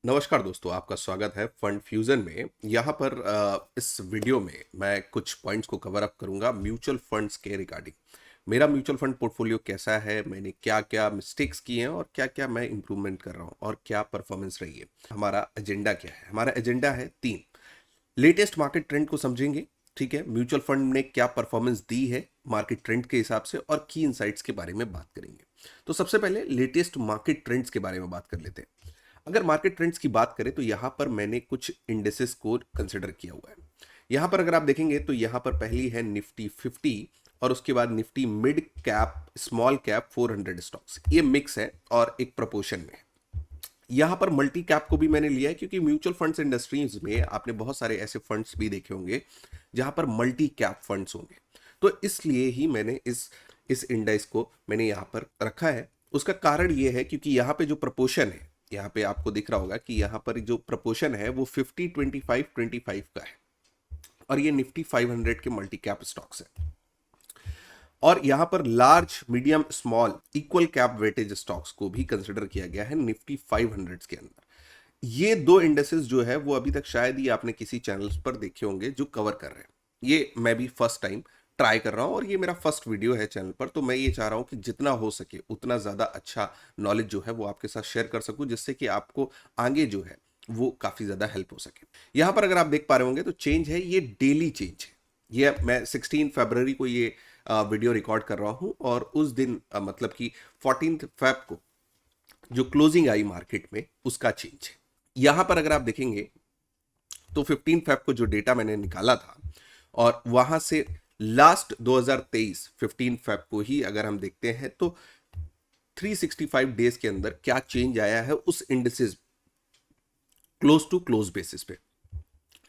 नमस्कार दोस्तों, आपका स्वागत है फंड फ्यूजन में। यहाँ पर इस वीडियो में मैं कुछ पॉइंट्स को कवर अप करूंगा म्यूचुअल फंड्स के रिगार्डिंग। मेरा म्यूचुअल फंड पोर्टफोलियो कैसा है, मैंने क्या क्या मिस्टेक्स किए हैं और क्या क्या मैं इंप्रूवमेंट कर रहा हूँ और क्या परफॉर्मेंस रही है। हमारा एजेंडा क्या है? हमारा एजेंडा है तीन। लेटेस्ट मार्केट ट्रेंड को समझेंगे, ठीक है, म्यूचुअल फंड ने क्या परफॉर्मेंस दी है मार्केट ट्रेंड के हिसाब से, और की इनसाइट्स के बारे में बात करेंगे। तो सबसे पहले लेटेस्ट मार्केट ट्रेंड्स के बारे में बात कर लेते हैं। अगर मार्केट ट्रेंड्स की बात करें तो यहां पर मैंने कुछ इंडेसेस को कंसिडर किया हुआ है। यहां पर अगर आप देखेंगे तो यहां पर पहली है निफ्टी 50 और उसके बाद Nifty mid cap small cap 400 stocks. ये मिक्स है और एक प्रपोर्शन में है। यहां पर मल्टी कैप को भी मैंने लिया है क्योंकि म्यूचुअल फंड्स इंडस्ट्रीज में आपने बहुत सारे ऐसे फंड्स भी देखे होंगे जहां पर मल्टी कैप फंड्स होंगे। तो इसलिए ही मैंने इस इंडेक्स को मैंने यहां पर रखा है। उसका कारण ये है क्योंकि यहाँ पे जो प्रपोर्शन है, यहाँ पे आपको दिख रहा होगा कि यहाँ पर जो प्रपोर्शन है वो 50-25-25 का है और ये निफ्टी 500 के मल्टी कैप स्टॉक्स है। और यहां पर large medium small equal cap weightage stocks को भी कंसिडर किया गया है निफ्टी 500 के अंदर। ये दो इंडेसेस जो है वो अभी तक शायद ही आपने किसी चैनल्स पर देखे होंगे जो कवर कर रहे हैं। ये मैं भी फर्स्ट टाइम ट्राई कर रहा हूं और ये मेरा फर्स्ट वीडियो है चैनल पर, तो मैं ये चाह रहा हूं कि जितना हो सके उतना ज्यादा अच्छा नॉलेज जो है वो आपके साथ शेयर कर सकूं, जिससे कि आपको आगे जो है वो काफी ज्यादा हेल्प हो सके। यहां पर अगर आप देख पा रहे होंगे तो चेंज है, ये डेली चेंज है। ये मैं 16 फरवरी को ये वीडियो रिकॉर्ड कर रहा हूं और उस दिन मतलब कि 14 फेब को जो क्लोजिंग आई मार्केट में उसका चेंज है। यहां पर अगर आप देखेंगे तो 15 फेब को जो डेटा मैंने निकाला था और वहां से लास्ट 2023 15 फेब को ही अगर हम देखते हैं तो 365 डेज के अंदर क्या चेंज आया है उस indices close to close basis पे।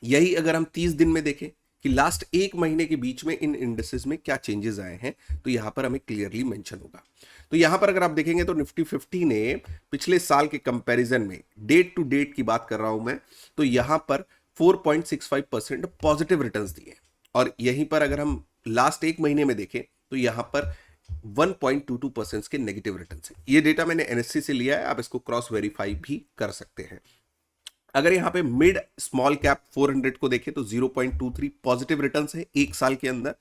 यही अगर हम 30 दिन में देखें कि लास्ट एक महीने के बीच में इन इंडेक्सेस में क्या चेंजेस आए हैं तो यहां पर हमें क्लियरली मेंशन होगा। तो यहां पर अगर आप देखेंगे तो निफ्टी 50 ने पिछले साल के कंपैरिजन में डेट टू डेट की बात कर रहा हूं मैं, तो यहां पर 4.65% पॉजिटिव रिटर्न्स दिए और यहीं पर अगर हम लास्ट एक महीने में देखें तो यहां पर 1.22% के नेगेटिव रिटर्न्स है। ये डेटा मैंने एनएससी से लिया है, आप इसको क्रॉस वेरीफाई भी कर सकते हैं। अगर यहां पे मिड स्मॉल कैप 400 को देखें तो 0.23 पॉजिटिव रिटर्न्स है एक साल के अंदर,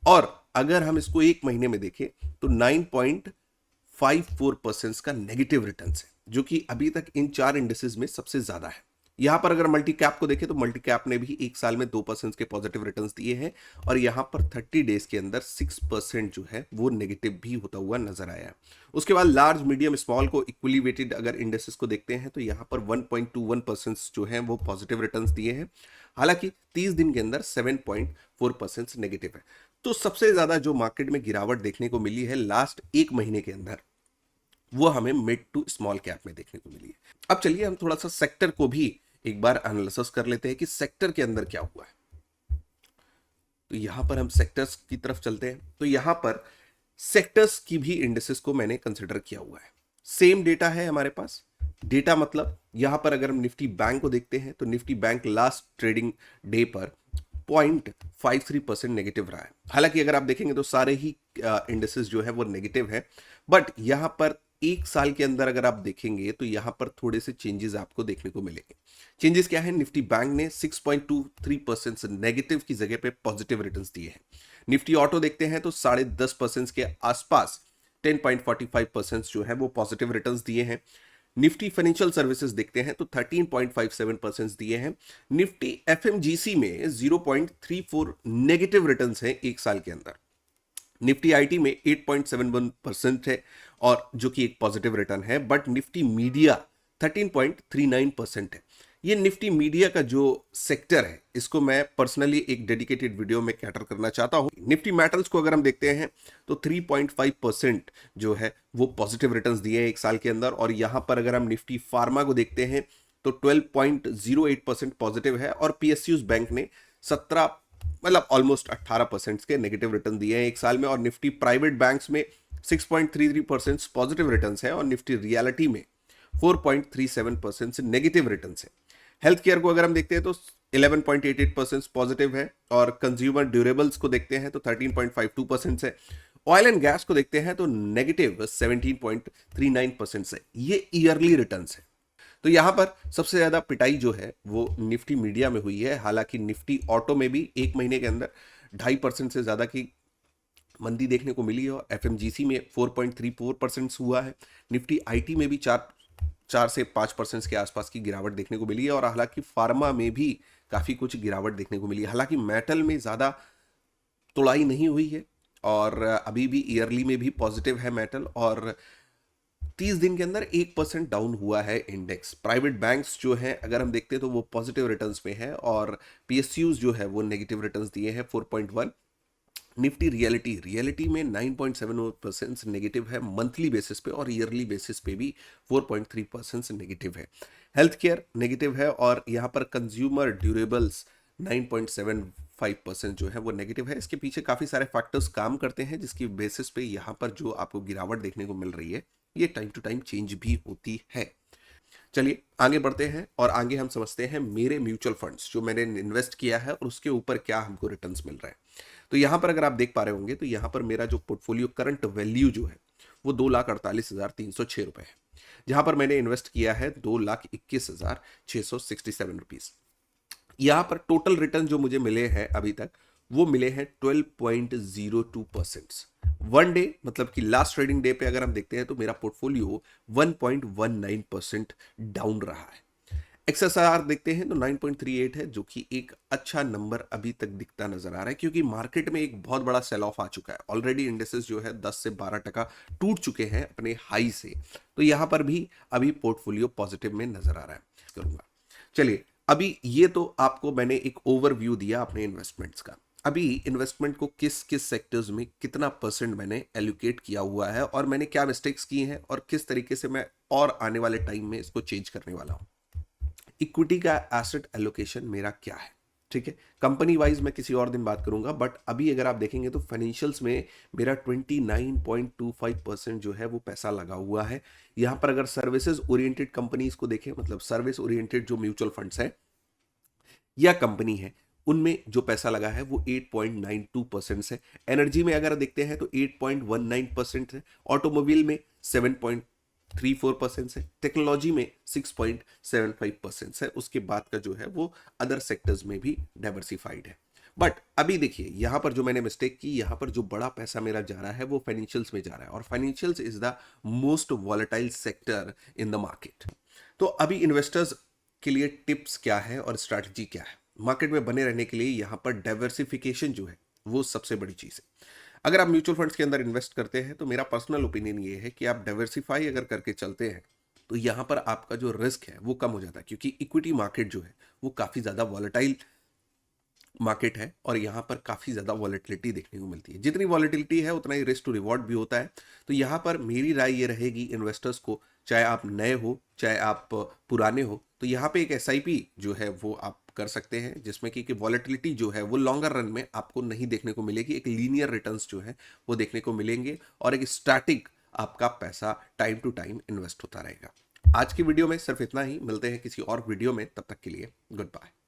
और अगर हम इसको एक महीने में देखें तो 9.54% का नेगेटिव रिटर्न्स है, जो कि अभी तक इन चार इंडेसेस में सबसे ज्यादा है। यहां पर अगर मल्टी कैप को देखें तो मल्टी कैप ने भी एक साल में 2% के पॉजिटिव रिटर्न्स दिए हैं और यहां पर 30 डेज के अंदर 6% जो है वो नेगेटिव भी होता हुआ नजर आया। उसके बाद लार्ज मीडियम स्मॉल को इक्वली वेटेड अगर इंडेसेस को देखते हैं तो यहां पर 1.21% जो है वो पॉजिटिव रिटर्न्स दिए हैं, हालांकि 30 दिन के अंदर 7.4% नेगेटिव है। तो सबसे ज्यादा जो मार्केट में गिरावट देखने को मिली है लास्ट एक महीने के अंदर वो हमें मिड टू स्मॉल कैप में देखने को मिली है। अब चलिए हम थोड़ा सा सेक्टर को भी एक बार एनालिसिस कर लेते हैं कि सेक्टर के अंदर क्या हुआ है। तो यहां पर हम सेक्टर्स की तरफ चलते हैं, तो यहां पर सेक्टर्स की भी इंडेसेस को मैंने कंसिडर किया हुआ है। सेम डेटा है हमारे पास। डेटा मतलब यहां पर अगर हम निफ्टी बैंक को देखते हैं तो Nifty bank last trading day पर 0.53% नेगेटिव रहा है। हालांकि अगर आप देखेंगे तो सारे ही इंडेसेस जो है वो नेगेटिव है, बट यहां पर एक साल के अंदर अगर आप देखेंगे तो यहां पर थोड़े से चेंजेस आपको देखने को मिलेंगे। चेंजेस क्या है? निफ्टी बैंक ने 6.23% नेगेटिव की जगह पे पॉजिटिव रिटर्न्स दिए हैं। निफ्टी ऑटो देखते हैं तो 10.5% के आसपास 10.45% जो है वो पॉजिटिव रिटर्न्स दिए हैं। निफ्टी फाइनेंशियल सर्विसेज देखते हैं तो 13.57% दिए हैं। निफ्टी एफएमजीसी में 0.34 नेगेटिव रिटर्न्स हैं एक साल के अंदर। निफ्टी आईटी में 8.71% है और जो कि एक पॉजिटिव रिटर्न है, बट निफ्टी मीडिया 13.39% है। ये निफ्टी मीडिया का जो सेक्टर है इसको मैं पर्सनली एक डेडिकेटेड वीडियो में कैटर करना चाहता हूं। निफ्टी मेटल्स को अगर हम देखते हैं तो 3.5% जो है वो पॉजिटिव रिटर्न्स दिए हैं एक साल के अंदर, और यहां पर अगर हम निफ्टी फार्मा को देखते हैं तो 12.08% पॉजिटिव है और पीएसयूज बैंक ने 17 मतलब ऑलमोस्ट 18% के नेगेटिव रिटर्न दिए हैं एक साल में, और निफ्टी प्राइवेट बैंक्स में 6.33% पॉजिटिव रिटर्न्स है और निफ्टी रियलिटी में 4.37% से नेगेटिव रिटर्न्स है। हेल्थ केयर को अगर हम देखते हैं तो 11.88% पॉजिटिव है और कंज्यूमर ड्यूरेबल्स को देखते हैं तो 13.52% है। ऑयल एंड गैस को देखते हैं तो नेगेटिव 17.39% है। ये ईयरली रिटर्न्स है। तो यहाँ पर सबसे ज़्यादा पिटाई जो है वो निफ्टी मीडिया में हुई है। हालांकि निफ्टी ऑटो में भी एक महीने के अंदर 2.5% से ज़्यादा की मंदी देखने को मिली है और एफएमजीसी में 4.34% हुआ है। निफ्टी आईटी में भी 4 से 5% के आसपास की गिरावट देखने को मिली है और हालांकि फार्मा में भी काफ़ी कुछ गिरावट देखने को मिली है। हालांकि मेटल में ज़्यादा तोड़ाई नहीं हुई है और अभी भी ईयरली में भी पॉजिटिव है मेटल और 30 दिन के अंदर 1% डाउन हुआ है इंडेक्स। प्राइवेट बैंक्स जो हैं अगर हम देखते हैं तो वो पॉजिटिव रिटर्न्स में है और पीएसयूज जो है वो नेगेटिव रिटर्न्स दिए हैं 4.1। निफ्टी रियलिटी में 9.7% नेगेटिव है मंथली बेसिस पे और ईयरली बेसिस पे भी 4.3% नेगेटिव है। हेल्थ केयर नेगेटिव है और यहाँ पर कंज्यूमर ड्यूरेबल्स 9.75% जो है वो नेगेटिव है। इसके पीछे काफ़ी सारे फैक्टर्स काम करते हैं जिसकी बेसिस पे यहाँ पर जो आपको गिरावट देखने को मिल रही है ये टाइम टू टाइम चेंज भी होती है। चलिए आगे बढ़ते हैं और आगे हम समझते हैं मेरे म्यूचुअल फंड्स जो मैंने इन्वेस्ट किया है और उसके ऊपर क्या हमको रिटर्न्स मिल रहा है। तो यहाँ पर अगर आप देख पा रहे होंगे तो यहाँ पर मेरा जो पोर्टफोलियो करंट वैल्यू जो है वो 2,48,306 रुपए है, जहां पर मैंने इन्वेस्ट किया है 2,21,667 रुपीज। यहाँ पर टोटल रिटर्न जो मुझे मिले हैं अभी तक वो मिले हैं 12.02%। वन डे मतलब कि लास्ट ट्रेडिंग डे पे अगर हम देखते हैं तो मेरा पोर्टफोलियो 1.19% डाउन रहा है। एक्सएसआर देखते हैं तो 9.38 है जो कि एक अच्छा नंबर अभी तक दिखता नजर आ रहा है क्योंकि मार्केट में एक बहुत बड़ा सेल ऑफ आ चुका है। ऑलरेडी इंडेसेस जो है 10 से 12% टूट चुके हैं अपने हाई से। तो यहां पर भी अभी पोर्टफोलियो पॉजिटिव में नजर आ रहा है। करूंगा चलिए अभी ये तो आपको मैंने एक ओवरव्यू दिया अपने इन्वेस्टमेंट्स का। अभी इन्वेस्टमेंट को किस किस सेक्टर्स में कितना परसेंट मैंने एलोकेट किया हुआ है और मैंने क्या मिस्टेक्स की हैं और किस तरीके से मैं और आने वाले टाइम में इसको चेंज करने वाला हूं। इक्विटी का एसेट एलोकेशन मेरा क्या है, ठीक है। कंपनी वाइज मैं किसी और दिन बात करूंगा बट अभी अगर आप देखेंगे तो फाइनेंशियल्स में मेरा 29.25% जो है वो पैसा लगा हुआ है। यहां पर अगर सर्विसेज ओरिएंटेड कंपनीज को देखें मतलब सर्विस ओरिएंटेड जो म्यूचुअल फंड्स है या कंपनी है उनमें जो पैसा लगा है वो 8.92% है। एनर्जी में अगर देखते हैं तो 8.19% है। ऑटोमोबाइल में 7.34% है। टेक्नोलॉजी में 6.75% है। उसके बाद का जो है वो अदर सेक्टर्स में भी डाइवर्सिफाइड है। बट अभी देखिए यहां पर जो मैंने मिस्टेक की, यहां पर जो बड़ा पैसा मेरा जा रहा है वो फाइनेंशियल्स में जा रहा है और financials is the most volatile sector in the market. तो अभी इन्वेस्टर्स के लिए टिप्स क्या है और स्ट्रैटेजी क्या है मार्केट में बने रहने के लिए, यहां पर डाइवर्सिफिकेशन जो है वो सबसे बड़ी चीज है। अगर आप म्यूचुअल फंड्स के अंदर इन्वेस्ट करते हैं तो मेरा पर्सनल ओपिनियन ये है कि आप डाइवर्सिफाई अगर करके चलते हैं तो यहां पर आपका जो रिस्क है वो कम हो जाता है क्योंकि इक्विटी मार्केट जो है वो काफी ज्यादा वॉलेटाइल मार्केट है और यहाँ पर काफ़ी ज़्यादा वॉलेटिलिटी देखने को मिलती है। जितनी वॉलेटिलिटी है उतना ही रिस्क टू रिवॉर्ड भी होता है। तो यहाँ पर मेरी राय ये रहेगी इन्वेस्टर्स को, चाहे आप नए हो चाहे आप पुराने हो, तो यहाँ पे एक एसआईपी जो है वो आप कर सकते हैं जिसमें कि वॉलेटिलिटी जो है वो लॉन्गर रन में आपको नहीं देखने को मिलेगी। एक लीनियर रिटर्न्स जो है वो देखने को मिलेंगे और एक स्टैटिक आपका पैसा टाइम टू टाइम इन्वेस्ट होता रहेगा। आज की वीडियो में सिर्फ इतना ही, मिलते हैं किसी और वीडियो में, तब तक के लिए गुड बाय।